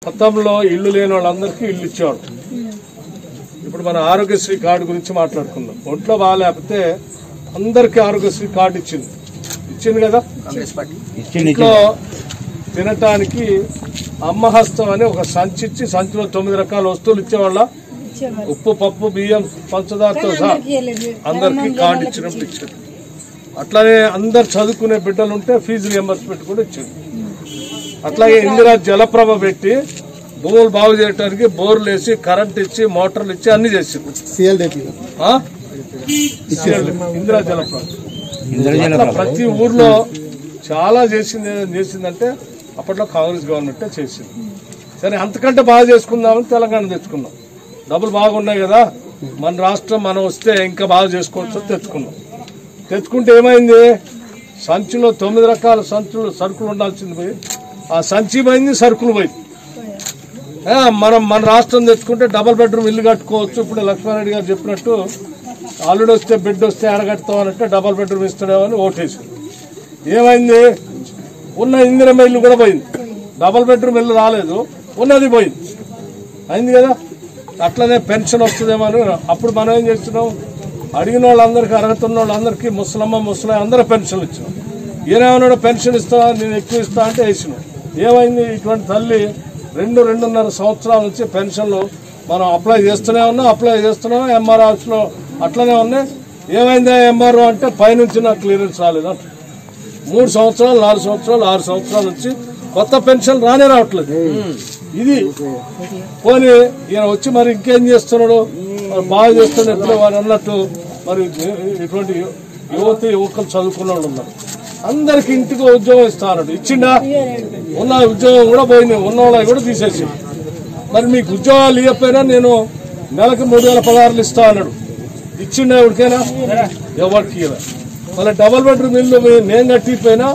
గతంలో ఇల్లు లేని వాళ్ళందరికీ ఇల్లు ఇచ్చేవాడు. ఇప్పుడు మన ఆరోగ్యశ్రీ కార్డు గురించి మాట్లాడుకుందాం. ఒంట్లో బాగాలేకపోతే అందరికీ ఆరోగ్యశ్రీ కార్డు ఇచ్చింది కదా. ఇంట్లో తినటానికి అమ్మహస్తం అని ఒక సంచి ఇచ్చి సంచిలో 9 రకాల వస్తువులు ఇచ్చేవాళ్ళ. ఉప్పు, పప్పు, బియ్యం, పంచదారతో సహా అందరికీ కార్డు ఇచ్చినప్పుడు ఇచ్చాడు. అట్లానే అందరు చదువుకునే బిడ్డలు ఉంటే ఫీజు రియంబర్స్మెంట్ కూడా ఇచ్చింది. అట్లాగే ఇందిరా జలప్రభ పెట్టి భూములు బాగు చేయడానికి బోర్లు వేసి కరెంట్ ఇచ్చి మోటార్లు ఇచ్చి అన్ని చేసింది. ఇందిరా జలప్రభ ప్రతి ఊర్లో చాలా చేసిందంటే అప్పట్లో కాంగ్రెస్ గవర్నమెంట్ చేసింది. సరే, అంతకంటే బాగా చేసుకుందామని తెలంగాణ తెచ్చుకున్నాం. డబ్బులు బాగున్నాయి కదా, మన రాష్ట్రం మనం వస్తే ఇంకా బాగా చేసుకోవచ్చు తెచ్చుకుంటే ఏమైంది, సంచిలో 9 రకాల సరుకులు ఉండాల్సింది పోయి ఆ సంచి పోయింది, సరుకులు పోయింది. మన రాష్ట్రం తెచ్చుకుంటే డబుల్ బెడ్రూమ్ ఇల్లు కట్టుకోవచ్చు. ఇప్పుడు లక్ష్మారెడ్డి గారు చెప్పినట్టు అల్లుడు వస్తే బిడ్డ వస్తే ఎడగట్టుతాం అనంటే డబుల్ బెడ్రూమ్ ఇస్తాడేమని ఓటేసి ఏమైంది, ఉన్న ఇందిరమ్మ ఇల్లు కూడా పోయింది. డబుల్ బెడ్రూమ్ ఇల్లు రాలేదు, ఉన్నది పోయింది. అయింది కదా. అట్లనే పెన్షన్ వస్తుందేమో అని అప్పుడు మనం ఏం చేస్తున్నాం, అడిగిన వాళ్ళందరికీ అర్హత ఉన్న వాళ్ళందరికీ ముసలమ్మ ముసలాయి అందరూ పెన్షన్లు ఇచ్చినాం. ఈయనేమన్నాడు పెన్షన్ ఇస్తా నేను ఎక్కువ ఇస్తా అంటే వేసినాం. ఏమైంది, ఇటువంటి తల్లి 2-2.5 సంవత్సరాల నుంచి పెన్షన్లు మనం అప్లై చేస్తూనే ఉన్నాం. ఎంఆర్ ఆఫీస్ లో అట్లనే ఉన్నాయి. ఏమైందా ఎంఆర్ఓ అంటే పైనుంచి నాకు క్లియరెన్స్ రాలేదు అంట. 3 సంవత్సరాలు 4 సంవత్సరాలు 6 సంవత్సరాల నుంచి కొత్త పెన్షన్ రావట్లేదు. ఇది పోనీ ఈయన వచ్చి మరి ఇంకేం చేస్తున్నాడు, బాగా చేస్తున్నాడు. ఎప్పుడో వారు అన్నట్టు మరి ఇటువంటి యువకులు చదువుకున్న వాళ్ళు ఉన్నారు. అందరికి ఇంటికి ఉద్యోగం ఇస్తాడు. ఇచ్చిండా? ఉన్న ఉద్యోగం కూడా పోయింది, ఉన్న వాళ్ళకి కూడా తీసేసి. మరి మీకు ఉద్యోగాలు ఇవ్వకపోయినా నేను నెలకు 3,000 ఇస్తా అన్నాడు. ఇచ్చిండా ఎవరికైనా? ఎవరికి ఇవ్వలే. మళ్ళీ డబుల్ బెడ్రూమ్ ఇల్లు నేను కట్టిపోయినా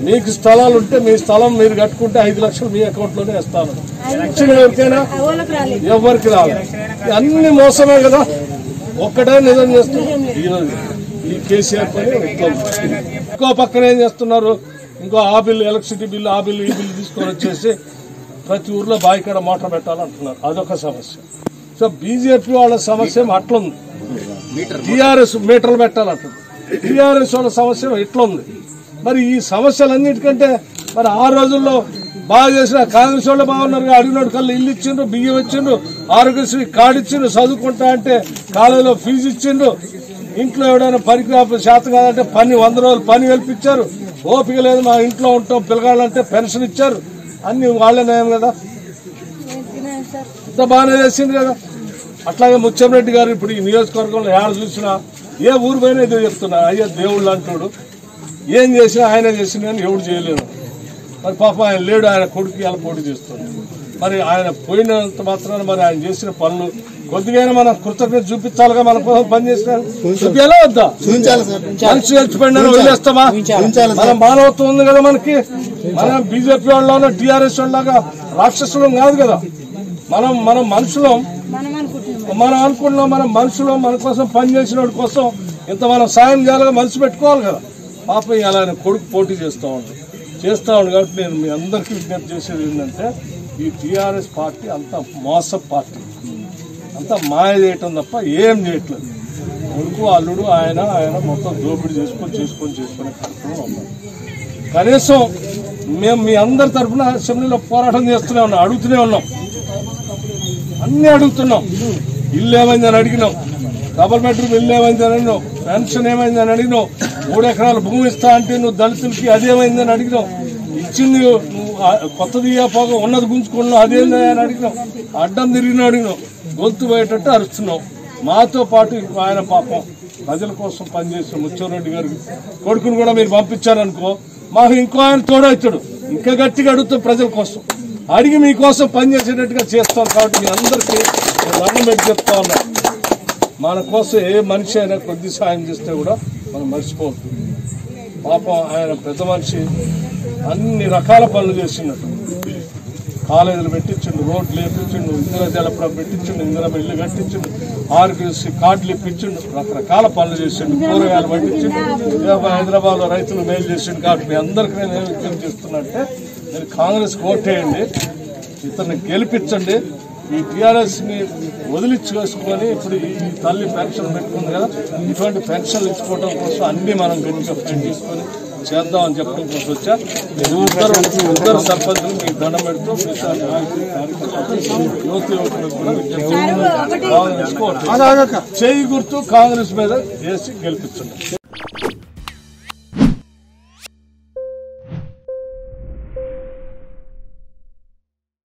మీకు స్థలాలు ఉంటే మీ స్థలం మీరు కట్టుకుంటే 5 లక్షలు మీ అకౌంట్ లోనే ఇస్తాను. ఇచ్చిండా ఎవరికైనా? ఎవరికి రాలేదు. అన్ని మోసమే కదా. ఒక్కటే నిజం చేస్తున్నారు ఈ కేసీఆర్ పని. ఇంకో పక్కన ఏం చేస్తున్నారు, ఇంకో ఆ బిల్లు ఎలక్ట్రిసిటీ బిల్లు ఆ బిల్లు ఈ బిల్లు తీసుకొని వచ్చేసి ప్రతి ఊర్లో బాయికాడ మోటార్ పెట్టాలంటున్నారు. అదొక సమస్య. సో బీజేపీ వాళ్ళ సమస్య అట్లుంది. టీఆర్ఎస్ మీటర్లు పెట్టాలంటున్నారు. టీఆర్ఎస్ వాళ్ళ సమస్య ఇట్లుంది. మరి ఈ సమస్యలన్నిటికంటే మరి ఆ రోజుల్లో బాగా చేసిన కాంగ్రెస్ వాళ్ళు బాగున్నారు. అడిగినోడు కల్లా ఇల్లు ఇచ్చిండ్రు, బియ్యం ఇచ్చిండ్రు, ఆరోగ్యశ్రీ కార్డు ఇచ్చిండ్రు, చదువుకుంటా అంటే కాలేజీలో ఫీజు ఇచ్చిండ్రు. ఇంట్లో ఎవడైనా పనికి శాతం కాదంటే 100 రోజులు పని కల్పించారు. ఓపిక లేదు మా ఇంట్లో ఉంటాం పిల్లగాళ్ళంటే పెన్షన్ ఇచ్చారు. అన్ని వాళ్ళే నయం కదా. ఇంత బాగానే చేసింది కదా. అట్లాగే ముత్యంరెడ్డి గారు ఇప్పుడు ఈ నియోజకవర్గంలో ఏడ చూసినా ఏ ఊరు పోయినా ఇదే చెప్తున్నా, అయ్యా దేవుళ్ళు అంటాడు. ఏం చేసినా ఆయన చేసినా కానీ ఎవడు చేయలేదు. మరి పాపం ఆయన లేడు, ఆయన కొడుకు ఇలా పోటీ చేస్తుంది. మరి ఆయన పోయినంత మాత్రాన మరి ఆయన చేసిన పనులు కొద్దిగా మనం కృతజ్ఞత చూపించాలిగా. మన కోసం పని చేసినారు చూపించాలా వద్దా? మనిషి చచ్చిపోయినా వదిలేస్తామా? మన మానవత్వం ఉంది కదా మనకి. మనం బీజేపీ వాళ్ళ టీఆర్ఎస్ వాళ్ళగా రాక్షసులం కాదు కదా. మనం మనుషులం. మనం అనుకుంటున్నాం మన మనుషులు మన కోసం పనిచేసిన వాడి కోసం ఇంత మనం సాయం చేయాలిగా, మనసు పెట్టుకోవాలి కదా. పాపం ఇలా ఆయన కొడుకు పోటీ చేస్తూ ఉండు కాబట్టి నేను మీ అందరికీ విజ్ఞప్తి చేసేది ఏంటంటే ఈ టీఆర్ఎస్ పార్టీ అంత మోస పార్టీ, అంతా మాయ చేయటం తప్ప ఏం చేయట్లేదు. కొడుకు అల్లుడు ఆయన మొత్తం దోపిడీ చేసుకునే కార్యక్రమం ఉన్నారు. కనీసం మేము మీ అందరి తరఫున అసెంబ్లీలో పోరాటం చేస్తూనే ఉన్నాం, అడుగుతూనే ఉన్నాం, అన్ని అడుగుతున్నాం. ఇల్లు ఏమైందని అడిగినాం, డబుల్ బెడ్రూమ్ ఇల్లు ఏమైందని అడిగినాం, పెన్షన్ ఏమైందని అడిగినాం, 3 ఎకరాల భూమి ఇస్తా అంటే నువ్వు దళితులకి అదేమైందని అడిగినాం. ఇచ్చింది నువ్వు కొత్తది ఇవ్వపోగా ఉన్నది గుంజుకున్నావు అదేందని అని అడిగినాం. అడ్డం తిరిగిన అడిగినాం, గొంతు పోయేటట్టు అరుస్తున్నాం. మాతో పాటు ఇంకో ఆయన పాపం ప్రజల కోసం పనిచేసిన ముత్యంరెడ్డి గారికి కొడుకును కూడా మీరు పంపించారనుకో మాకు ఇంకో ఆయన తోడవుతాడు. ఇంకా గట్టిగా అడుగుతాం ప్రజల కోసం, అడిగి మీకోసం పనిచేసేటట్టుగా చేస్తాం. కాబట్టి మీ అందరికీ దండం పెట్టి చెప్తా ఉన్నాం, మన కోసం ఏ మనిషి అయినా కొద్ది సాయం చేస్తే కూడా మనం మర్చిపోవద్దు. పాపం ఆయన పెద్ద మనిషి అన్ని రకాల పనులు చేసినట్టు. కాలేజీలు పెట్టించిండు, రోడ్లు వేపించిండు, ఇందిరా జలప్రభ పెట్టించిండు, ఇందిరా ఇల్లు కట్టించిండు, ఆరోగ్యశ్రీ కార్డులు ఇప్పించిండు, రకరకాల పనులు చేసిండు, కూరగాయలు పట్టించిండు, హైదరాబాద్ లో రైతులు మేలు చేసిండు. కాబట్టి మీ అందరికీ నేను ఏం విజ్ఞప్తి చేస్తున్నా అంటే మీరు కాంగ్రెస్ ఓటేయండి. ఇతన్ని గెలిపించండి. ఈ టీఆర్ఎస్ ని వదిలించుకొని ఇప్పుడు ఈ తల్లి పెన్షన్ పెట్టుకుంది కదా, ఇటువంటి పెన్షన్లు ఇచ్చుకోవడం కోసం అన్ని మనం గట్టిగా ఫైట్ చేసుకొని చేద్దామని చెప్పడం కోసం వచ్చా. ఇద్దరు సర్పంచులు మీకు దండం పెడుతూ యువతి యువకులకు కూడా కాంగ్రెస్ చేయి గుర్తు కాంగ్రెస్ మీద వేసి గెలిపించండి.